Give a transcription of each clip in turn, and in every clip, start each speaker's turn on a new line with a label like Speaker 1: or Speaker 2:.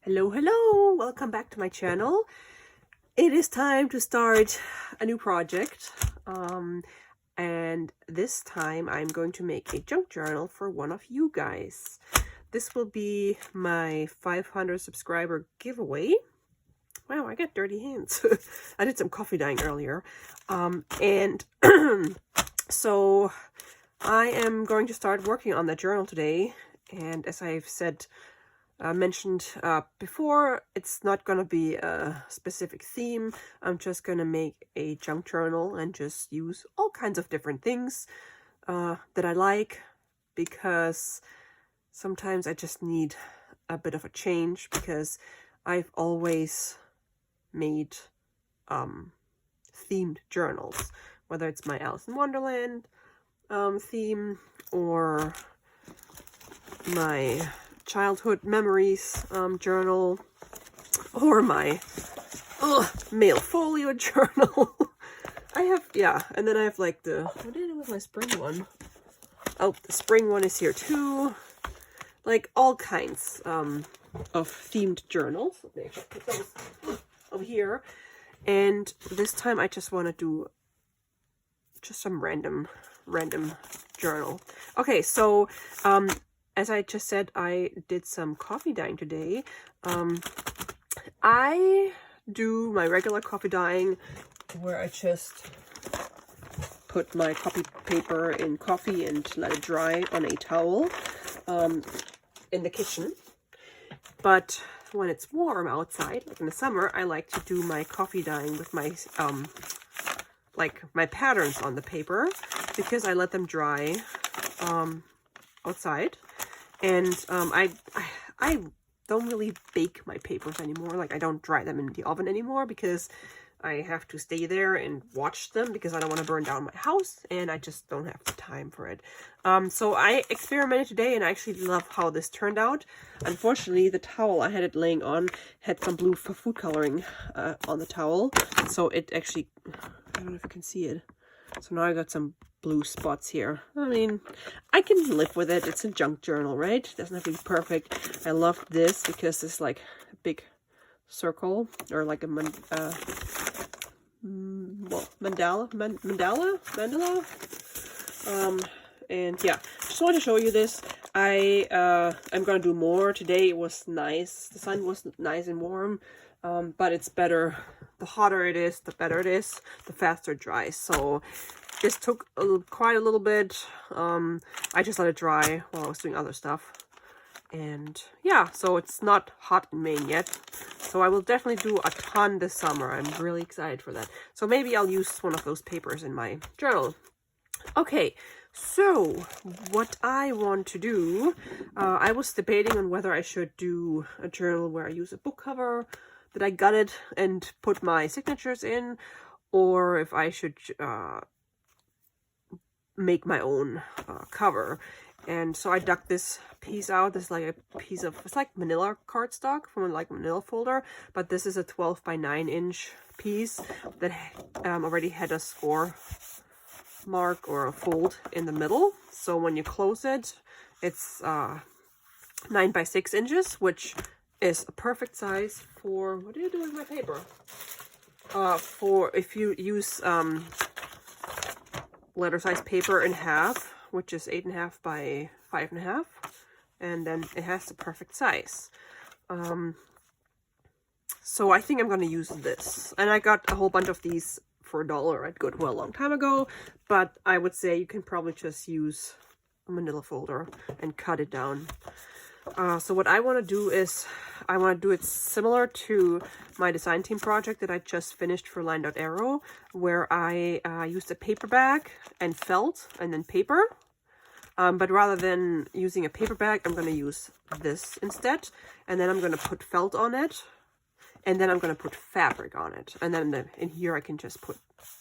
Speaker 1: Hello, welcome back to my channel. It is time to start a new project. And this time I'm going to make a junk journal for one of you guys. This will be my 500 subscriber giveaway. Wow, I got dirty hands. I did some coffee dyeing earlier. And so I am going to start working on that journal today. And as I've mentioned before, it's not going to be a specific theme. I'm just going to make a junk journal and just use all kinds of different things that I like, because sometimes I just need a bit of a change, because I've always made themed journals, whether it's my Alice in Wonderland theme or my childhood memories journal, or my mail folio journal. And then I have like what did I do with my spring one? Oh, the spring one is here too. Like all kinds of themed journals. Let me actually put those over here. And this time I just want to do just some random journal. Okay, so as I just said, I did some coffee dyeing today. I do my regular coffee dyeing where I just put my coffee paper in coffee and let it dry on a towel in the kitchen. But when it's warm outside, like in the summer, I like to do my coffee dyeing with my like my patterns on the paper, because I let them dry outside. And I don't really bake my papers anymore. Like, I don't dry them in the oven anymore, because I have to stay there and watch them, because I don't want to burn down my house, and I just don't have the time for it. So I experimented today, and I actually love how this turned out. Unfortunately, the towel I had it laying on had some blue food coloring on the towel, so it actually, I don't know if you can see it. So now I got some blue spots here. I mean, I can live with it. It's a junk journal, right? It doesn't have to be perfect. I love this because it's like a big circle, or like a mandala. And yeah, just wanted to show you this. I'm gonna do more today. It was nice. The sun was nice and warm, but it's better. The hotter it is, the better it is, the faster it dries. So this took quite a little bit. I just let it dry while I was doing other stuff. And yeah, so it's not hot in Maine yet. So I will definitely do a ton this summer. I'm really excited for that. So maybe I'll use one of those papers in my journal. Okay, so what I want to do, I was debating on whether I should do a journal where I use a book cover that I gutted and put my signatures in, or if I should make my own cover. And so I dug this piece out. This is like a piece of, it's like manila cardstock from like a manila folder, but this is a 12 by 9 inch piece that already had a score mark or a fold in the middle. So when you close it, it's 9 by 6 inches, which is a perfect size for, what do you do with my paper? For if you use letter size paper in half, which is 8.5 by 5.5, and then it has the perfect size. So I think I'm going to use this. And I got a whole bunch of these for $1 at Goodwill a long time ago, but I would say you can probably just use a manila folder and cut it down. So what I want to do is, I want to do it similar to my design team project that I just finished for Line Dot Arrow, where I used a paper bag and felt and then paper. But rather than using a paper bag, I'm going to use this instead. And then I'm going to put felt on it. And then I'm going to put fabric on it. And then in here I can just put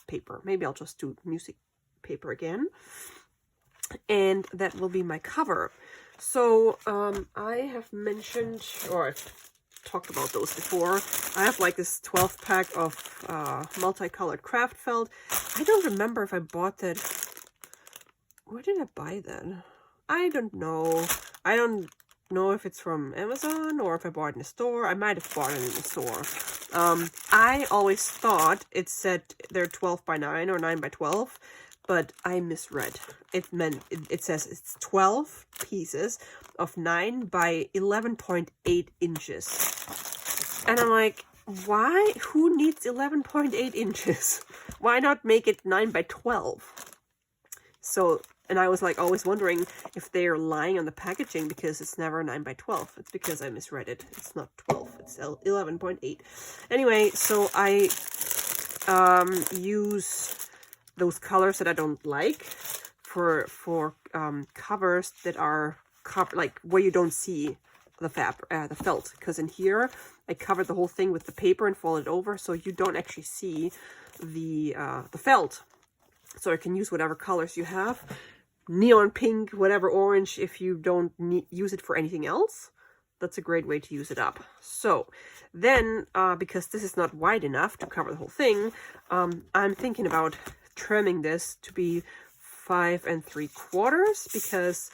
Speaker 1: paper. Maybe I'll just do music paper again. And that will be my cover. So I have mentioned, or I've talked about those before. I have like this 12 pack of multicolored craft felt. I don't remember if I bought that. Where did I buy that? I don't know. I don't know if it's from Amazon or if I bought it in the store. I might have bought it in the store. I always thought it said they're 12 by 9 or 9 by 12, but I misread. It meant, it says it's 12 pieces of 9 by 11.8 inches. And I'm like, why? Who needs 11.8 inches? Why not make it 9 by 12? So, and I was like always wondering if they're lying on the packaging because it's never 9 by 12. It's because I misread it. It's not 12, it's 11.8. Anyway, so I use those colors that I don't like for covers that are like where you don't see the felt, because in here I covered the whole thing with the paper and folded it over, so you don't actually see the felt. So I can use whatever colors you have, neon pink, whatever, orange, if you don't use it for anything else. That's a great way to use it up. So then, because this is not wide enough to cover the whole thing, I'm thinking about trimming this to be 5 3/4, because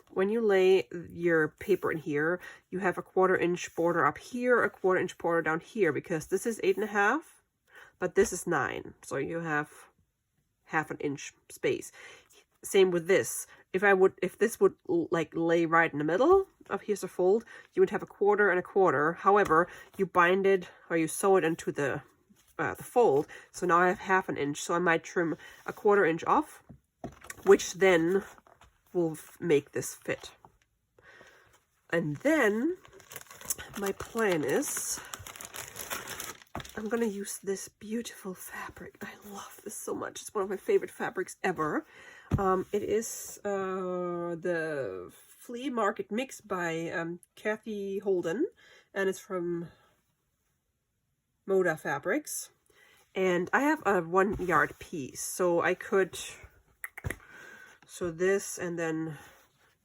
Speaker 1: when you lay your paper in here, you have a 1/4 inch border up here, a 1/4 inch border down here, because this is 8.5, but this is 9. So you have 1/2 inch space. Same with this. If this would like lay right in the middle of here's a fold, you would have a 1/4 and a 1/4. However, you bind it or you sew it into the fold. So now I have 1/2 inch. So I might trim a 1/4 inch off, which then will make this fit. And then my plan is I'm gonna use this beautiful fabric. I love this so much. It's one of my favorite fabrics ever. It is the Flea Market Mix by Kathy Holden, and it's from Moda Fabrics. And I have a 1 yard piece, so I could sew this and then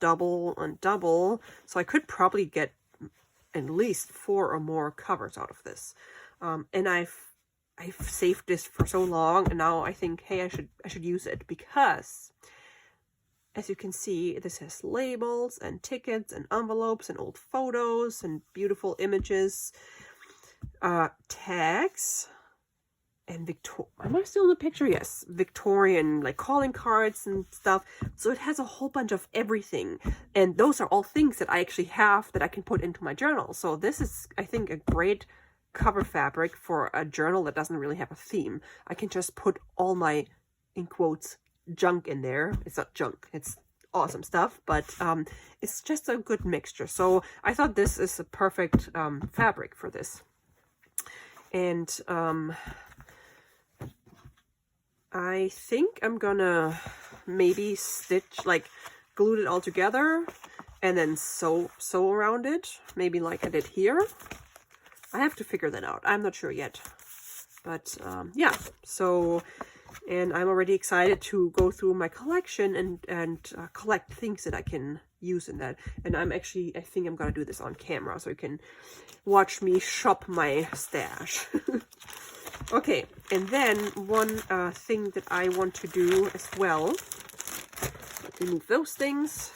Speaker 1: double and double. So I could probably get at least 4 or more covers out of this. And I've saved this for so long, and now I think, hey, I should use it, because as you can see, this has labels and tickets and envelopes and old photos and beautiful images, tags, and am I still in the picture? Yes, Victorian like calling cards and stuff. So it has a whole bunch of everything, and those are all things that I actually have that I can put into my journal. So this is, I think, a great cover fabric for a journal that doesn't really have a theme. I can just put all my, in quotes, junk in there. It's not junk, it's awesome stuff, but it's just a good mixture. So I thought this is a perfect fabric for this. And I think I'm gonna maybe stitch, like glue it all together and then sew around it, maybe like I did here. I have to figure that out. I'm not sure yet. But yeah, so, and I'm already excited to go through my collection and collect things that I can use in that. And I think I'm gonna do this on camera so you can watch me shop my stash. Okay, and then one thing that I want to do as well, remove those things.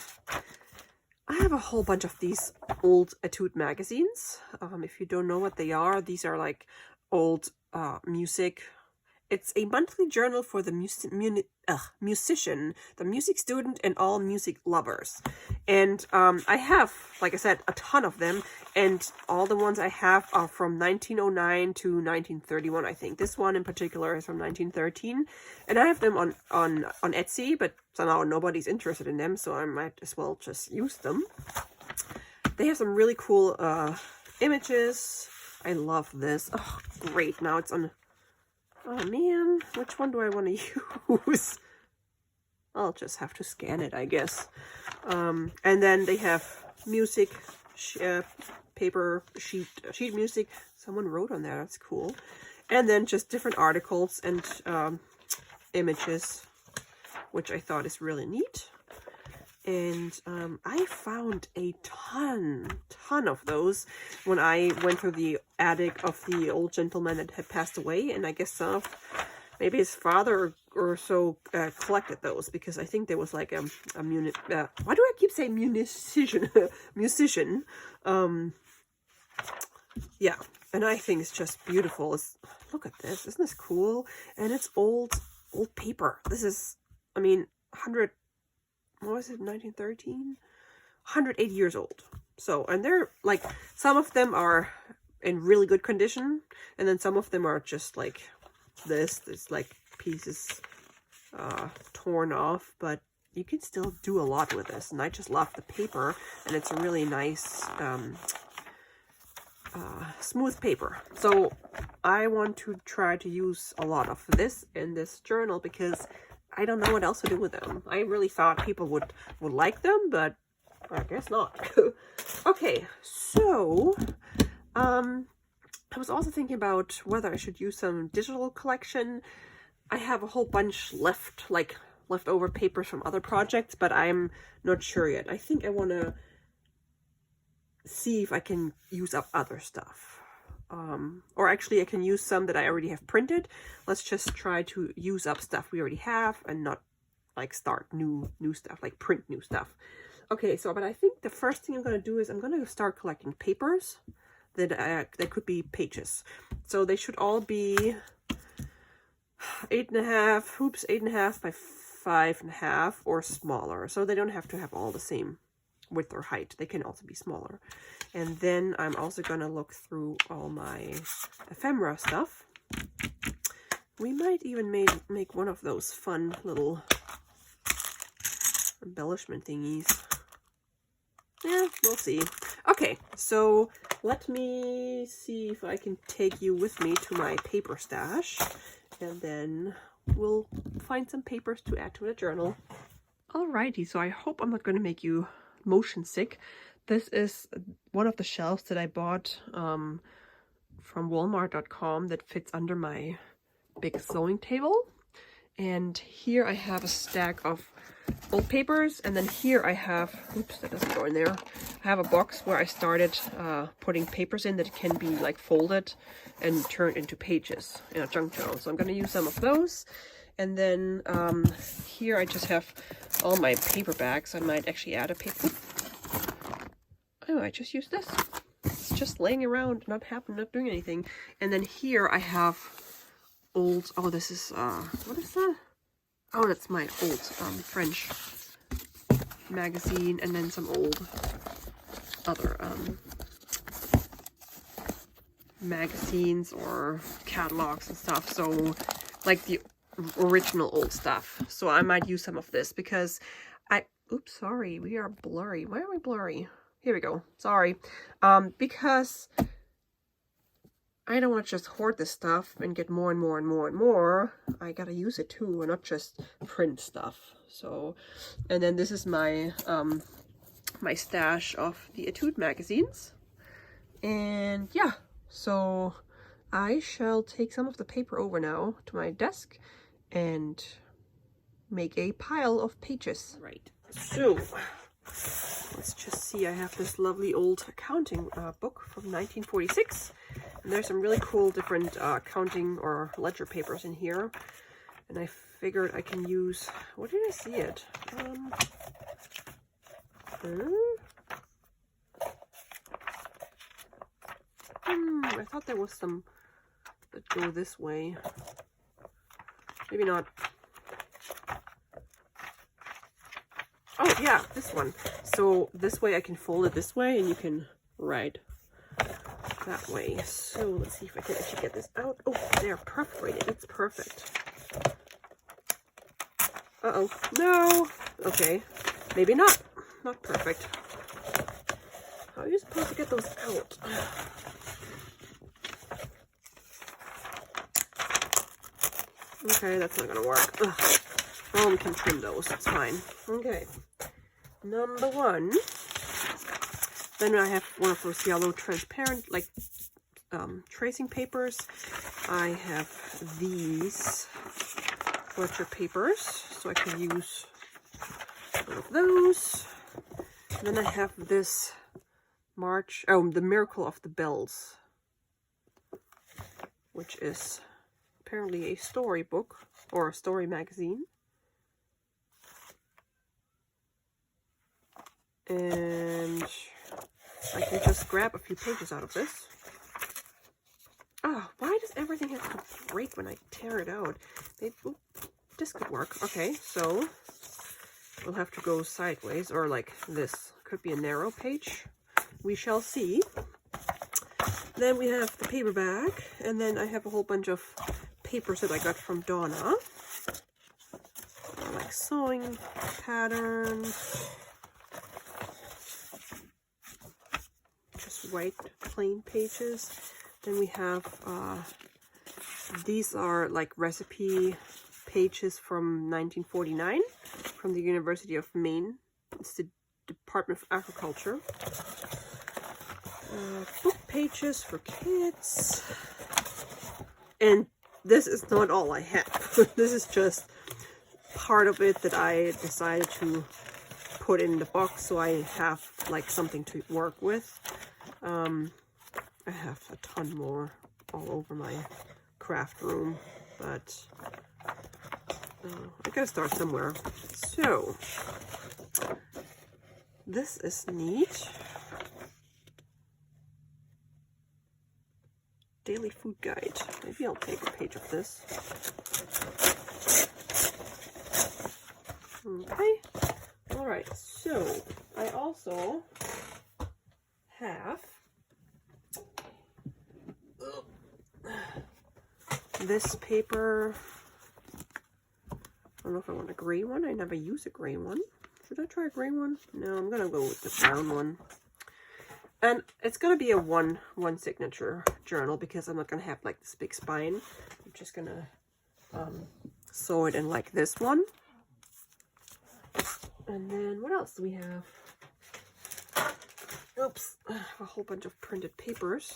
Speaker 1: I have a whole bunch of these old Etude magazines. If you don't know what they are, these are like old music. It's a monthly journal for the musician, the music student, and all music lovers. And I have, like I said, a ton of them. And all the ones I have are from 1909 to 1931, I think. This one in particular is from 1913. And I have them on Etsy, but somehow nobody's interested in them, so I might as well just use them. They have some really cool images. I love this. Oh, great. Now it's on... Oh man, which one do I want to use? I'll just have to scan it, I guess. And then they have music, paper, sheet music. Someone wrote on there, that's cool. And then just different articles and images, which I thought is really neat. And I found a ton of those when I went through the attic of the old gentleman that had passed away. And I guess maybe his father or so collected those, because I think there was like a why do I keep saying musician? Musician. Yeah, and I think it's just beautiful. Look at this, isn't this cool? And it's old paper. This is, I mean, 100, what was it, 1913? 180 years old. So, and they're like, some of them are in really good condition, and then some of them are just like this. There's like pieces torn off, but you can still do a lot with this. And I just love the paper, and it's a really nice smooth paper. So I want to try to use a lot of this in this journal, because I don't know what else to do with them. I really thought people would like them, but I guess not. Okay, so I was also thinking about whether I should use some digital collection. I have a whole bunch left, like leftover papers from other projects, but I'm not sure yet. I think I want to see if I can use up other stuff. Or actually I can use some that I already have printed. Let's just try to use up stuff we already have and not like start new stuff, like print new stuff. Okay, so but I think the first thing I'm going to do is I'm going to start collecting papers that could be pages. So they should all be 8.5 by 5.5 or smaller. So they don't have to have all the same width or height. They can also be smaller. And then I'm also going to look through all my ephemera stuff. We might even make one of those fun little embellishment thingies. Yeah, we'll see. Okay, so let me see if I can take you with me to my paper stash, and then we'll find some papers to add to the journal. Alrighty, so I hope I'm not going to make you motion sick. This is one of the shelves that I bought from Walmart.com that fits under my big sewing table. And here I have a stack of old papers, and then here I have, oops, that doesn't go in there. I have a box where I started putting papers in that can be like folded and turned into pages in a junk journal. So I'm going to use some of those. And then here I just have all my paper bags. I might actually add a paper. Oh, I just used this. It's just laying around, not doing anything. And then here I have old, oh, this is, what is that? Oh, that's my old French magazine, and then some old other magazines or catalogs and stuff. So like the original old stuff. So I might use some of this because oops, sorry, we are blurry. Why are we blurry? Here we go. Sorry. Because I don't want to just hoard this stuff and get more and more and more and more. I gotta use it too, and not just print stuff. So, and then this is my my stash of the Etude magazines. And yeah, so I shall take some of the paper over now to my desk and make a pile of pages. Right. So let's just see. I have this lovely old accounting book from 1946. And there's some really cool different accounting or ledger papers in here. And I figured I can use, what did I see it? I thought there was some that go this way. Maybe not. Oh yeah, this one. So this way I can fold it this way, and you can write that way. So let's see if I can actually get this out. Oh, they're perforated. It's perfect. Uh-oh. No. Okay. Maybe not. Not perfect. How are you supposed to get those out? Okay, that's not gonna work. Ugh. Well, we can trim those. It's fine. Okay. Number one. Then I have one of those yellow transparent, like, tracing papers. I have these ledger papers, so I can use one of those. And then I have this the Miracle of the Bells, which is apparently a storybook or a story magazine. And I can just grab a few pages out of this. Oh, why does everything have to break when I tear it out? This could work. Okay, so we'll have to go sideways, or like this. Could be a narrow page. We shall see. Then we have the paperback, and then I have a whole bunch of papers that I got from Donna. Like sewing patterns. Just white plain pages. Then we have these are like recipe pages from 1949 from the University of Maine. It's the Department of Agriculture. Book pages for kids. And this is not all I have. This is just part of it that I decided to put in the box so I have like something to work with. I have a ton more all over my craft room, but I gotta start somewhere. So this is neat. Daily food guide. Maybe I'll take a page of this. Okay. All right. So I also have this paper. I don't know if I want a gray one. I never use a gray one. Should I try a gray one? No, I'm gonna go with the brown one. And it's gonna be a one signature journal because I'm not gonna have like this big spine. I'm just gonna sew it in like this one. And then what else do we have? Oops, a whole bunch of printed papers.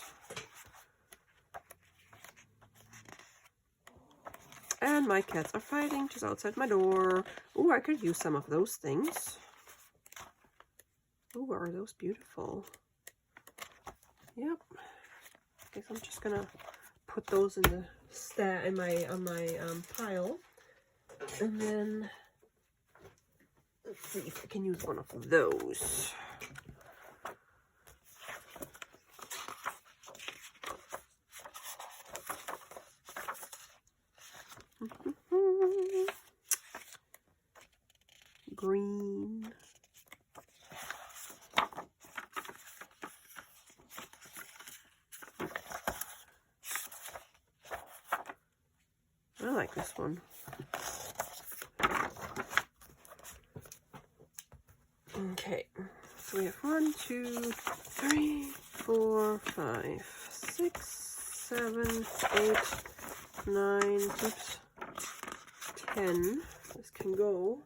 Speaker 1: And my cats are fighting just outside my door. Oh, I could use some of those things. Oh, are those beautiful? Yep. Guess I'm just gonna put those in the on my pile, and then let's see if I can use one of those. Green. I like this one. Okay, so we have 1, 2, 3, 4, 5, 6, 7, 8, 9, oops, 10. This can go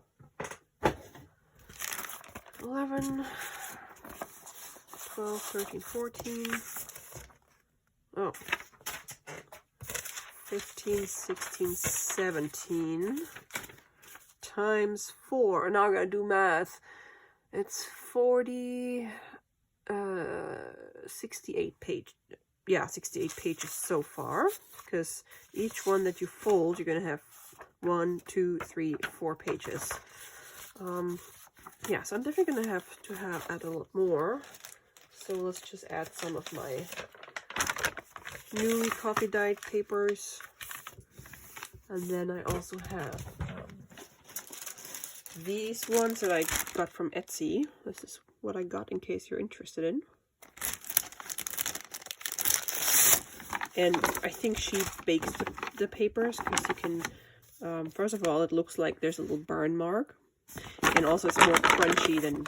Speaker 1: 11, 12, 13, 14. Oh. 15, 16, 17 times 4. Now I gotta do math. It's 40, 68 page. Yeah, 68 pages so far. Because each one that you fold, you're gonna have 1, 2, 3, 4 pages. Yeah, so I'm definitely gonna have to add a lot more. So let's just add some of my new coffee dyed papers, and then I also have these ones that I got from Etsy. This is what I got in case you're interested in. And I think she bakes the papers because you can, first of all, it looks like there's a little burn mark, and also it's more crunchy than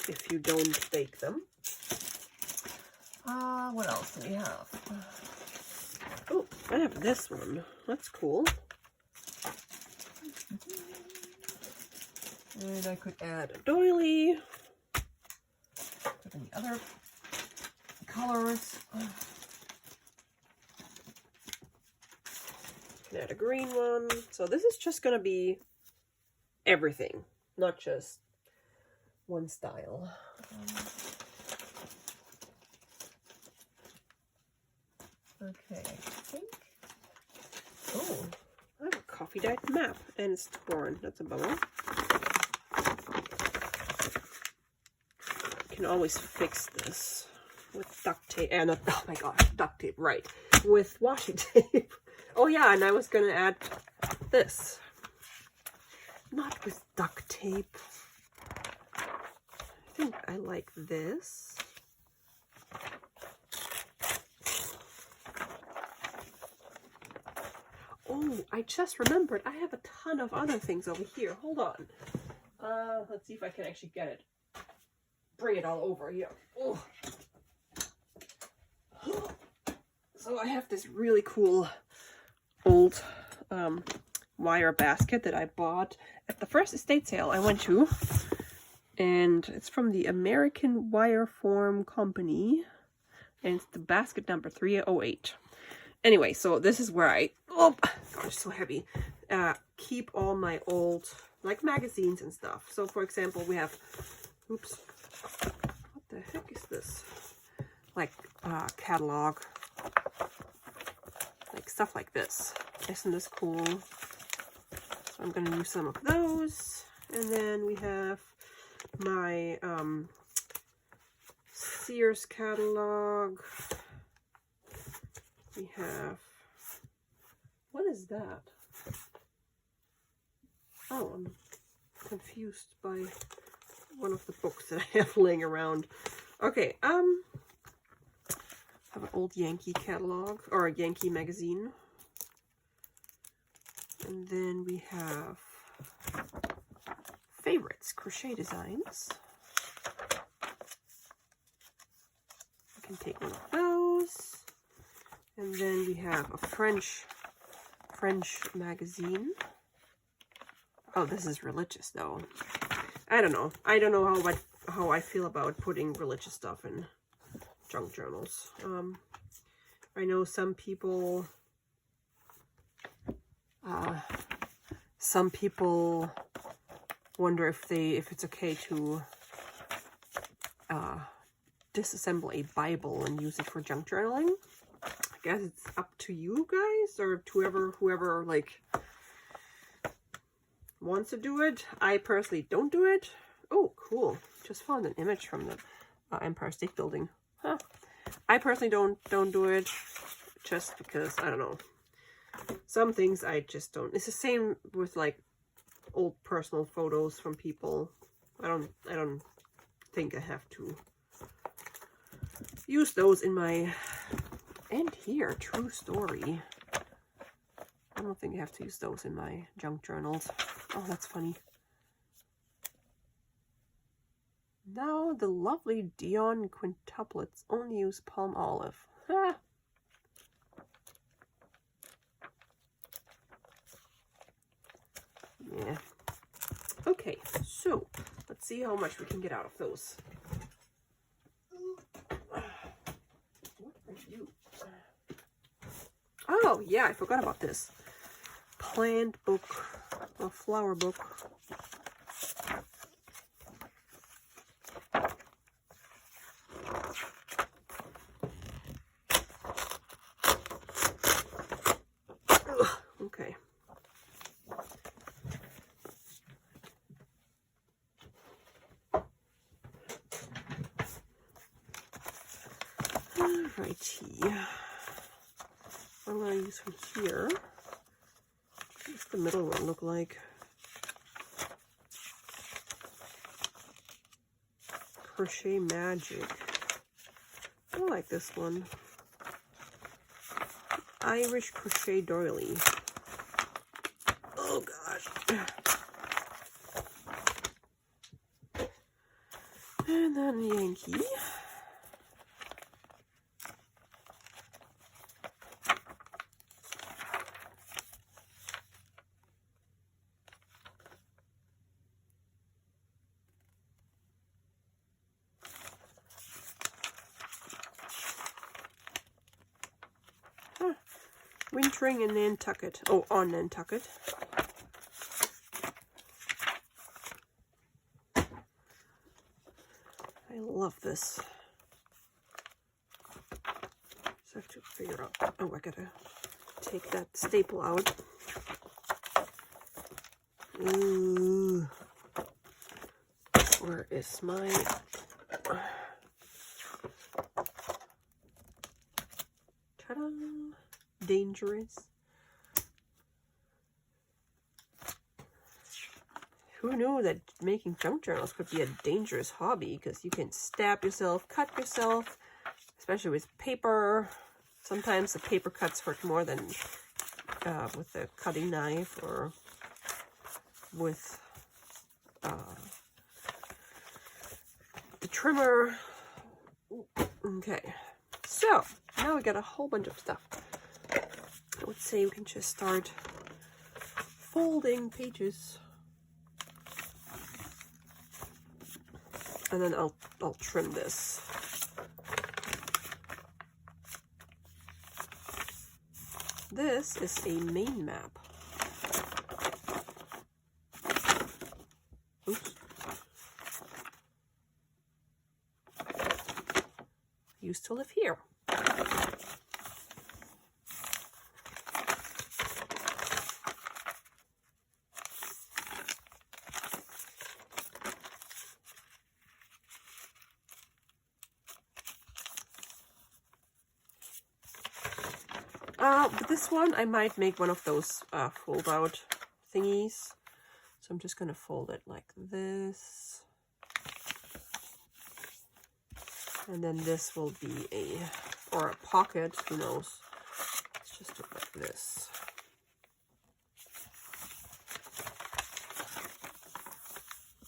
Speaker 1: if you don't bake them. What else do we have? Oh, I have this one. That's cool. And I could add a doily. Put in the other colors. Can add a green one. So this is just gonna be everything, not just one style. Okay. think. Oh, I have a coffee dyed map, and it's torn. That's a bummer. You can always fix this with duct tape. And oh my gosh, duct tape, right? With washi tape. Oh yeah, and I was gonna add this. Not with duct tape. I think I like this. Oh, I just remembered. I have a ton of other things over here. Hold on. Let's see if I can actually get it. Bring it all over here. Oh. So I have this really cool old wire basket that I bought at the first estate sale I went to. And it's from the American Wire Form Company. And it's the basket number 308. Anyway, so this is where I, oh, it's so heavy, keep all my old, like, magazines and stuff. So, for example, we have, oops, what the heck is this? Like, catalog, like, stuff like this. Isn't this cool? So I'm going to use some of those. And then we have my, Sears catalog. We have, what is that? Oh, I'm confused by one of the books that I have laying around. Okay, I have an old Yankee catalog, or a Yankee magazine. And then we have favorites, crochet designs. I can take one of those. And then we have a French magazine. Oh, this is religious though. I don't know. I don't know how I feel about putting religious stuff in junk journals. I know some people wonder if it's okay to disassemble a Bible and use it for junk journaling. I guess it's up to you guys, or to whoever like wants to do it. I personally don't do it. Oh, cool! Just found an image from the Empire State Building. Huh. I personally don't do it, just because I don't know. Some things I just don't. It's the same with like old personal photos from people. I don't think I have to use those in my. And here, true story. I don't think I have to use those in my junk journals. Oh, that's funny. Now the lovely Dion quintuplets only use palm olive. Ah. Yeah. Okay, so let's see how much we can get out of those. What are you? Oh, yeah, I forgot about this. Plant book, or flower book. Ugh, okay. Alrighty. What I'm going to use from here. What's the middle one look like? Crochet Magic. I like this one. Irish Crochet Doily. Oh gosh. And then Yankee. Wintering in Nantucket. Oh, on Nantucket. I love this. It's have to figure out. Oh, I gotta take that staple out. Ooh. Where is my... Ta-da! Dangerous. Who knew that making junk journals could be a dangerous hobby? Because you can stab yourself, cut yourself, especially with paper. Sometimes the paper cuts hurt more than with a cutting knife or with the trimmer. Okay, so now we got a whole bunch of stuff. I would say we can just start folding pages. And then I'll trim this. This is a Maine map. Oops. Used to live here. But this one, I might make one of those fold-out thingies. So I'm just gonna fold it like this. And then this will be or a pocket, who knows. Let's just do it like this.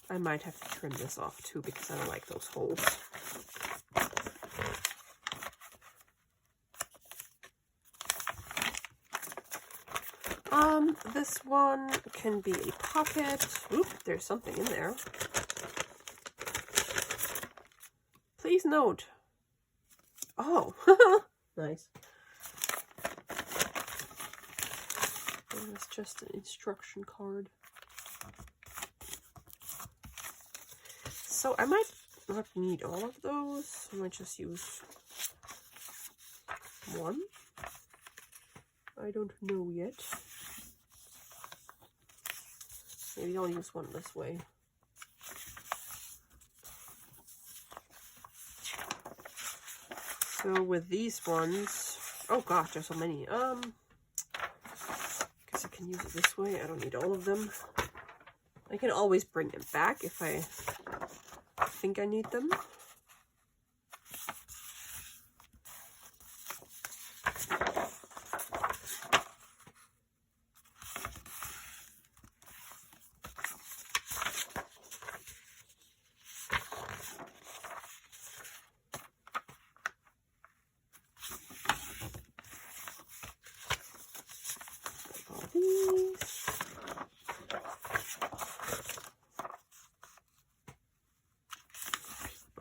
Speaker 1: I might have to trim this off too because I don't like those holes. This one can be a pocket. Oop, there's something in there. Please note. Oh, nice. It's just an instruction card. So I might not need all of those. I might just use one. I don't know yet. Maybe I'll use one this way. So with these ones, oh gosh, there's so many. Guess I can use it this way. I don't need all of them. I can always bring them back if I think I need them.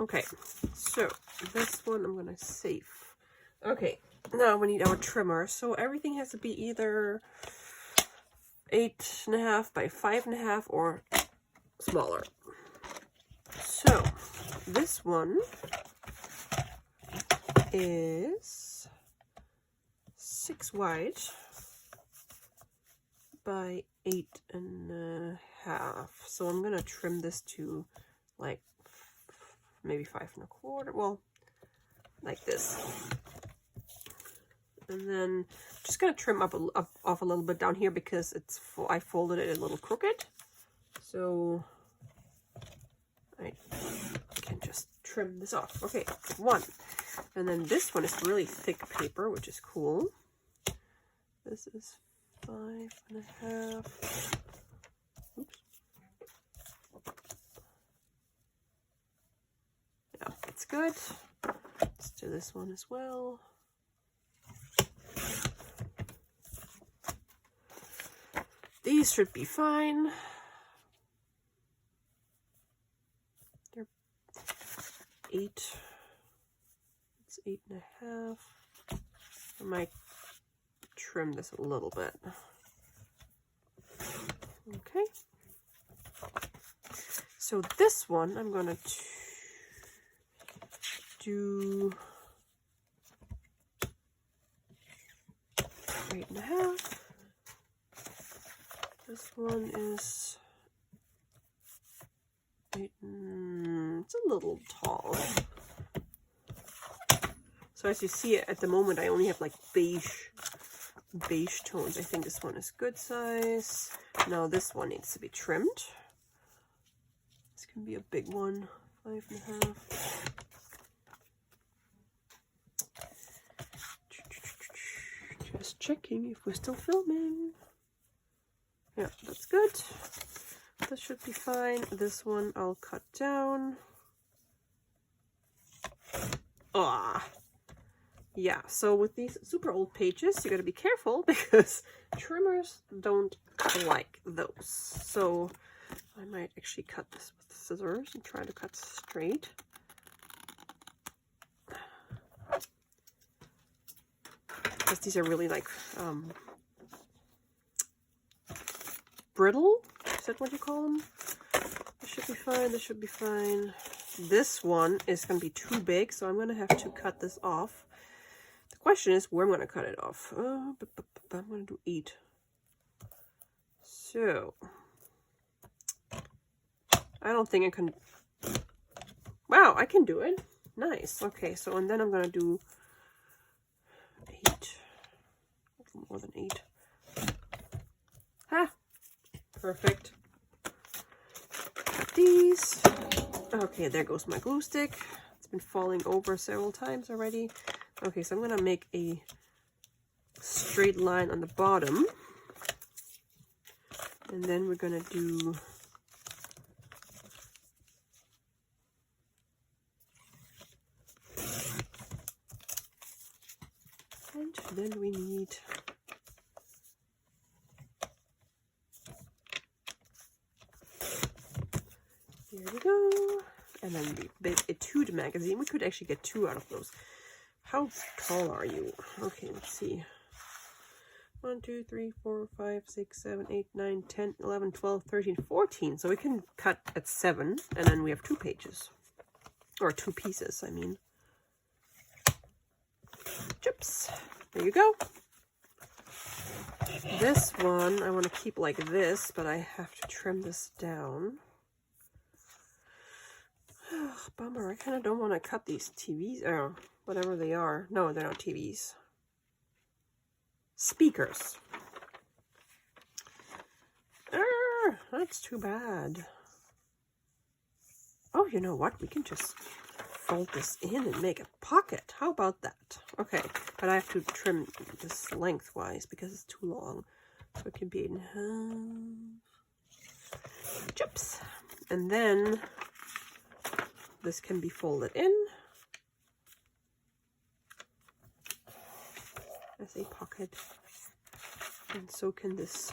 Speaker 1: Okay, so this one I'm gonna save. Okay, now we need our trimmer. So everything has to be either 8.5 by 5.5 or smaller. So this one is 6 wide by 8.5. So I'm gonna trim this to like maybe 5.25. Well, like this. And then just gonna trim off a little bit down here because I folded it a little crooked. So I can just trim this off. Okay, one. And then this one is really thick paper, which is cool. This is 5.5. Oops. Yeah, that's good. Let's do this one as well. These should be fine. They're 8. It's 8.5. I might trim this a little bit. Okay. So this one I'm gonna do one is it's a little tall. So as you see at the moment, I only have like beige tones. I think this one is good size. Now this one needs to be trimmed. This can be a big one, 5.5. Just checking if we're still filming. Yeah, that's good. This should be fine. This one I'll cut down. Ah. Yeah, so with these super old pages, you gotta be careful because trimmers don't like those. So I might actually cut this with scissors and try to cut straight. Because these are really like brittle. Is that what you call them? This should be fine. This should be fine. This one is going to be too big, so I'm going to have to cut this off. The question is where I'm going to cut it off. I'm going to do 8. So I don't think I can. Wow, I can do it. Nice. Okay, so and then I'm going to do 8. A little more than 8. Ha! Perfect. Cut these. Okay, there goes my glue stick. It's been falling over several times already. Okay, so I'm gonna make a straight line on the bottom. And then we're gonna do and then we need there we go. And then the big Etude magazine. We could actually get 2 out of those. How tall are you? Okay, let's see. 1, 2, 3, 4, 5, 6, 7, 8, 9, 10, 11, 12, 13, 14. So we can cut at 7, and then we have 2 pages. Or 2 pieces, I mean. Chips. There you go. This one I want to keep like this, but I have to trim this down. Bummer, I kind of don't want to cut these TVs, or whatever they are. No, they're not TVs. Speakers. That's too bad. Oh, you know what? We can just fold this in and make a pocket. How about that? Okay, but I have to trim this lengthwise because it's too long. So it can be in half. Chips. And then this can be folded in as a pocket, and so can this.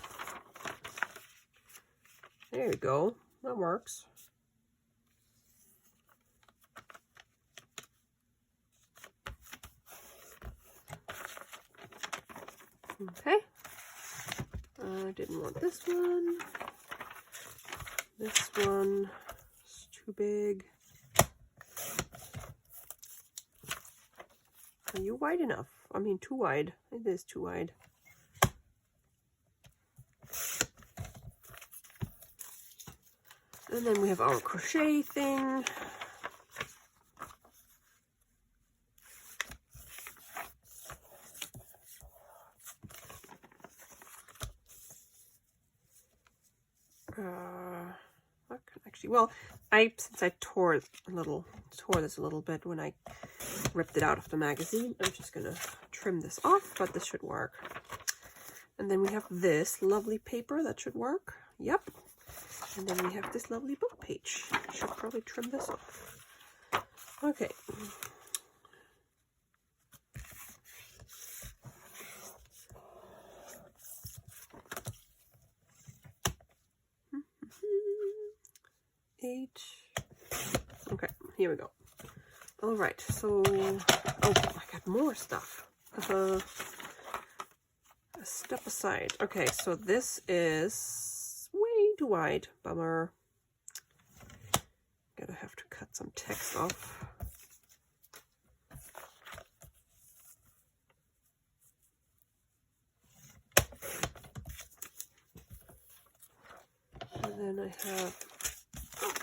Speaker 1: There you go, that works. Okay, I didn't want this one. This one is too big. Are you wide enough? I mean, too wide. It is too wide. And then we have our crochet thing. What can actually, well, since I tore this a little bit when I ripped it out of the magazine, I'm just gonna trim this off, but this should work. And then we have this lovely paper that should work. Yep. And then we have this lovely book page. Should probably trim this off. Okay. Eight. Okay, here we go. All right, so oh, I got more stuff. Step aside. Okay, so this is way too wide. Bummer. Gotta have to cut some text off. then I have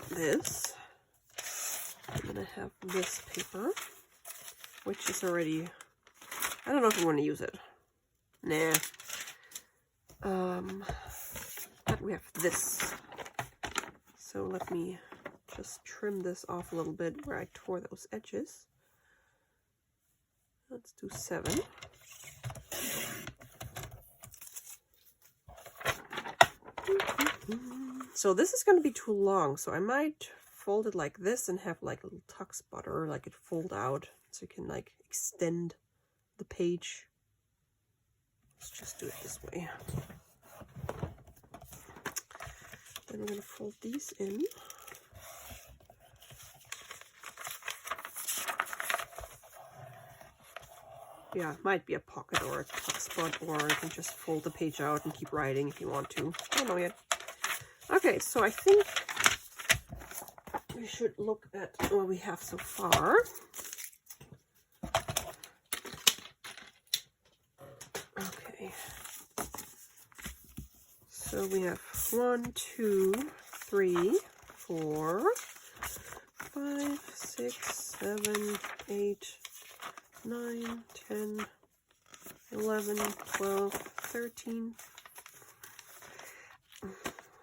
Speaker 1: this. And then I have this paper, which is already, I don't know if I'm going to use it. Nah. But we have this. So let me just trim this off a little bit where I tore those edges. Let's do 7. So this is going to be too long, so I might fold it like this and have like a little tuck spot, or like it fold out so you can like extend the page. Let's just do it this way. Then we're going to fold these in. Yeah, it might be a pocket or a tuck spot, or you can just fold the page out and keep writing if you want to. I don't know yet. Okay, so I think we should look at what we have so far. Okay. So we have 1, 2, 3, 4, 5, 6, 7, 8, 9, 10, 11, 12, 13,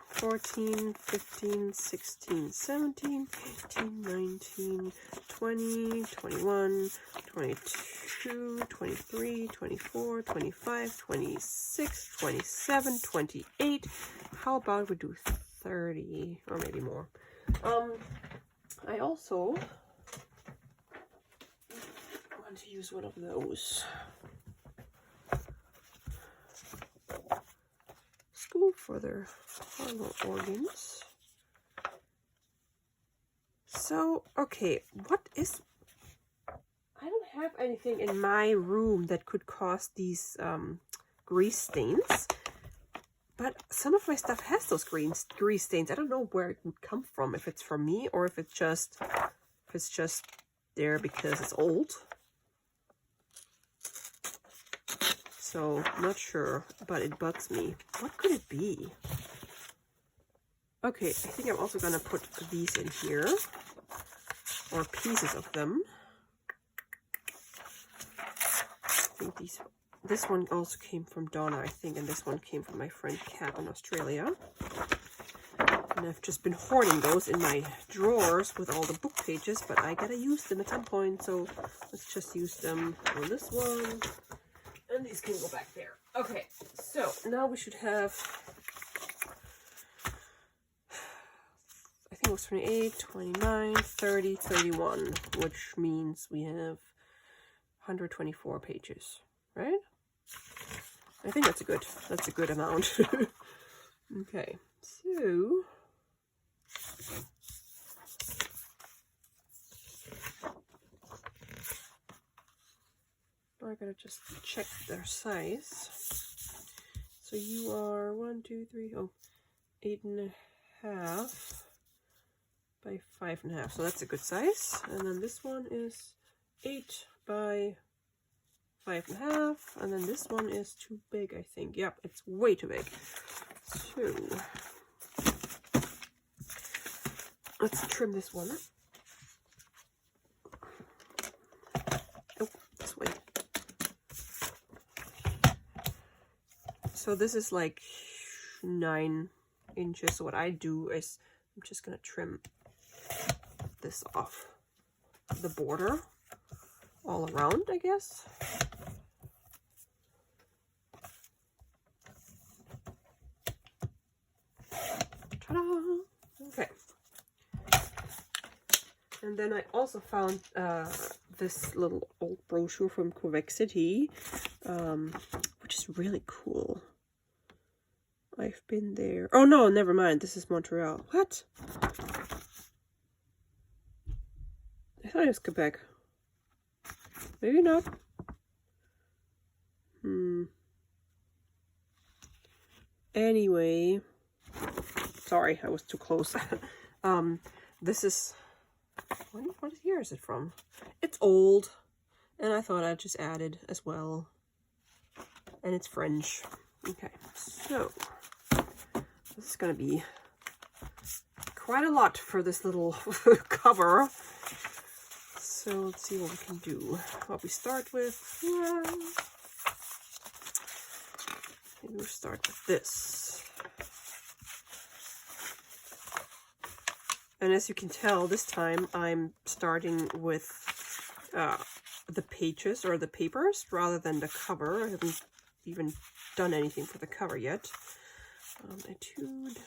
Speaker 1: 14, 15, 16, 17, 18, 19, 20, 21, 22, 23, 24, 25, 26, 27, 28. How about we do 30 or maybe more? I also want to use one of those. School for their carnal organs. So, okay, what is... I don't have anything in my room that could cause these grease stains. But some of my stuff has those grease stains. I don't know where it would come from. If it's from me or if it's just there because it's old. So, not sure, but it bugs me. What could it be? Okay, I think I'm also gonna put these in here, or pieces of them. I think this one also came from Donna, I think, and this one came from my friend Kat in Australia. And I've just been hoarding those in my drawers with all the book pages, but I gotta use them at some point, so let's just use them on this one. And these can go back there. Okay, so now we should have, I think it was 28, 29, 30, 31, which means we have 124 pages, right? I think that's a good amount. Okay, so I gotta just check their size. So you are 1, 2, 3, 8.5 by 5.5. So that's a good size. And then this one is 8 by 5.5. And then this one is too big, I think. Yep, it's way too big. So let's trim this one. Oh, this way. So this is like 9 inches. So what I do is I'm just gonna trim this off the border all around, I guess. Ta-da! Okay. And then I also found this little old brochure from Covexity, which is really cool. I've been there. Oh no, never mind. This is Montreal. What? I thought it was Quebec. Maybe not. Anyway. Sorry, I was too close. This is... What year is it from? It's old. And I thought I'd just add it as well. And it's French. Okay, so... This is gonna be quite a lot for this little cover. So let's see what we can do. What we start with. Maybe we'll start with this. And as you can tell, this time I'm starting with the pages or the papers rather than the cover. I haven't even done anything for the cover yet. Etude.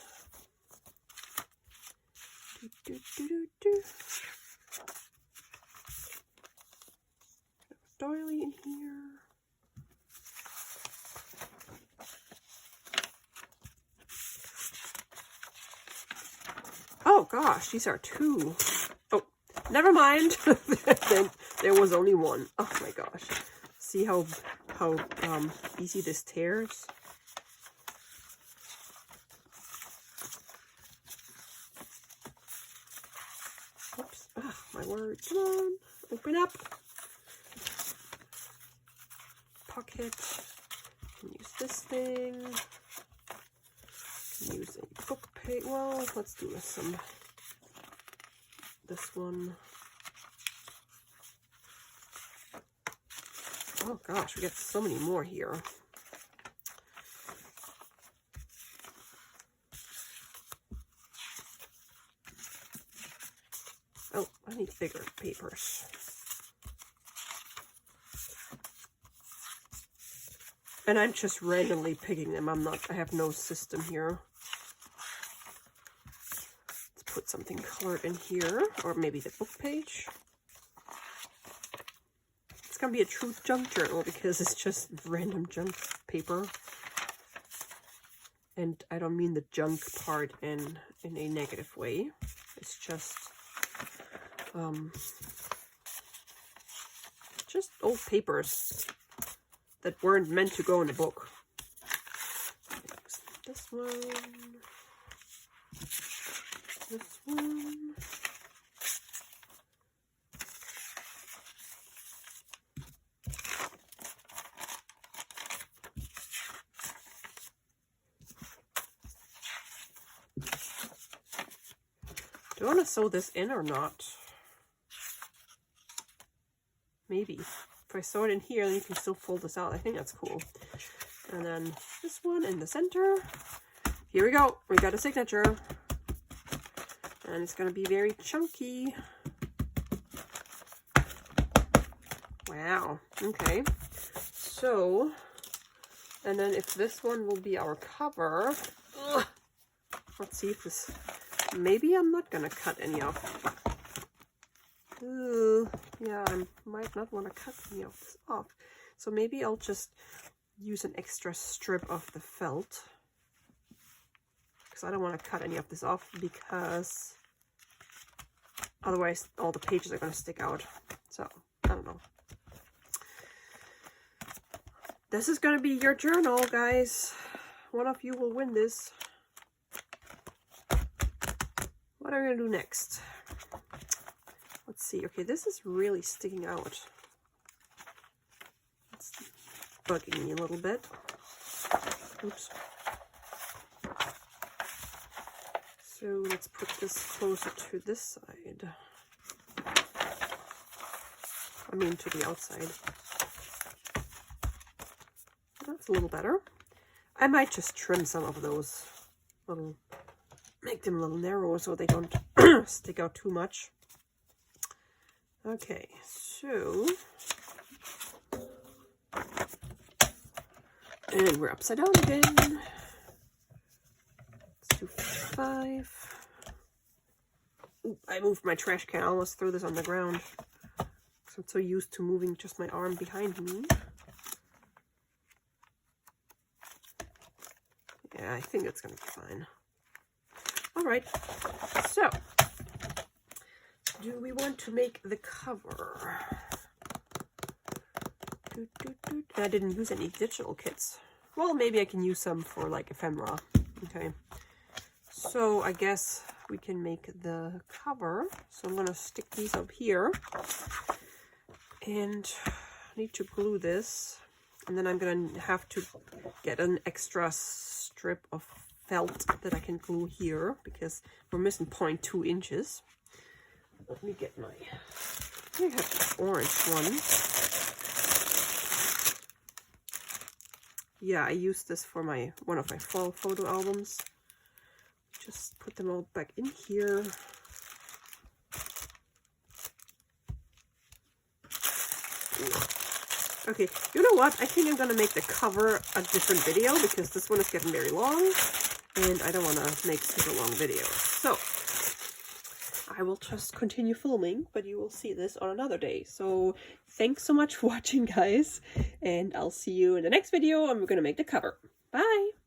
Speaker 1: Doily in here. Oh gosh, these are two. Oh, never mind. There was only one. Oh my gosh. See how easy this tears? Oops. Ah, my word. Come on. Open up. Pocket. Can use this thing. Can use a book page. Well, let's do some. This one. Oh gosh, we got so many more here. Oh, I need bigger papers. And I'm just randomly picking them. I have no system here. Let's put something colored in here, or maybe the book page. It's gonna be a true junk journal because it's just random junk paper. And I don't mean the junk part in a negative way. It's just old papers that weren't meant to go in a book. This one. This one. Do I want to sew this in or not? Maybe. If I sew it in here, then you can still fold this out. I think that's cool. And then this one in the center. Here we go. We got a signature. And it's going to be very chunky. Wow. Okay. So, and then if this one will be our cover. Ugh, let's see if this... Maybe I'm not going to cut any off. Yeah, I might not want to cut any of this off. So maybe I'll just use an extra strip of the felt. Because I don't want to cut any of this off because otherwise all the pages are going to stick out. So, I don't know. This is going to be your journal, guys. One of you will win this. What are we going to do next? Let's see. Okay, this is really sticking out. It's bugging me a little bit. Oops. So let's put this closer to this side. I mean to the outside. That's a little better. I might just trim some of those little, make them a little narrower so they don't stick out too much. Okay, so, and we're upside down again. Let's do 5. Ooh, I moved my trash can. I almost threw this on the ground. So I'm so used to moving just my arm behind me. Yeah, I think it's gonna be fine. All right, so. Do we want to make the cover? I didn't use any digital kits. Well, maybe I can use some for like ephemera. Okay. So I guess we can make the cover. So I'm going to stick these up here. And I need to glue this. And then I'm going to have to get an extra strip of felt that I can glue here because we're missing 0.2 inches. Let me get my, I have this orange one. Yeah, I used this for one of my fall photo albums. Just put them all back in here. Okay, you know what? I think I'm gonna make the cover a different video because this one is getting very long and I don't want to make super long videos. So I will just continue filming, but you will see this on another day. So thanks so much for watching, guys, and I'll see you in the next video and we're gonna make the cover. Bye!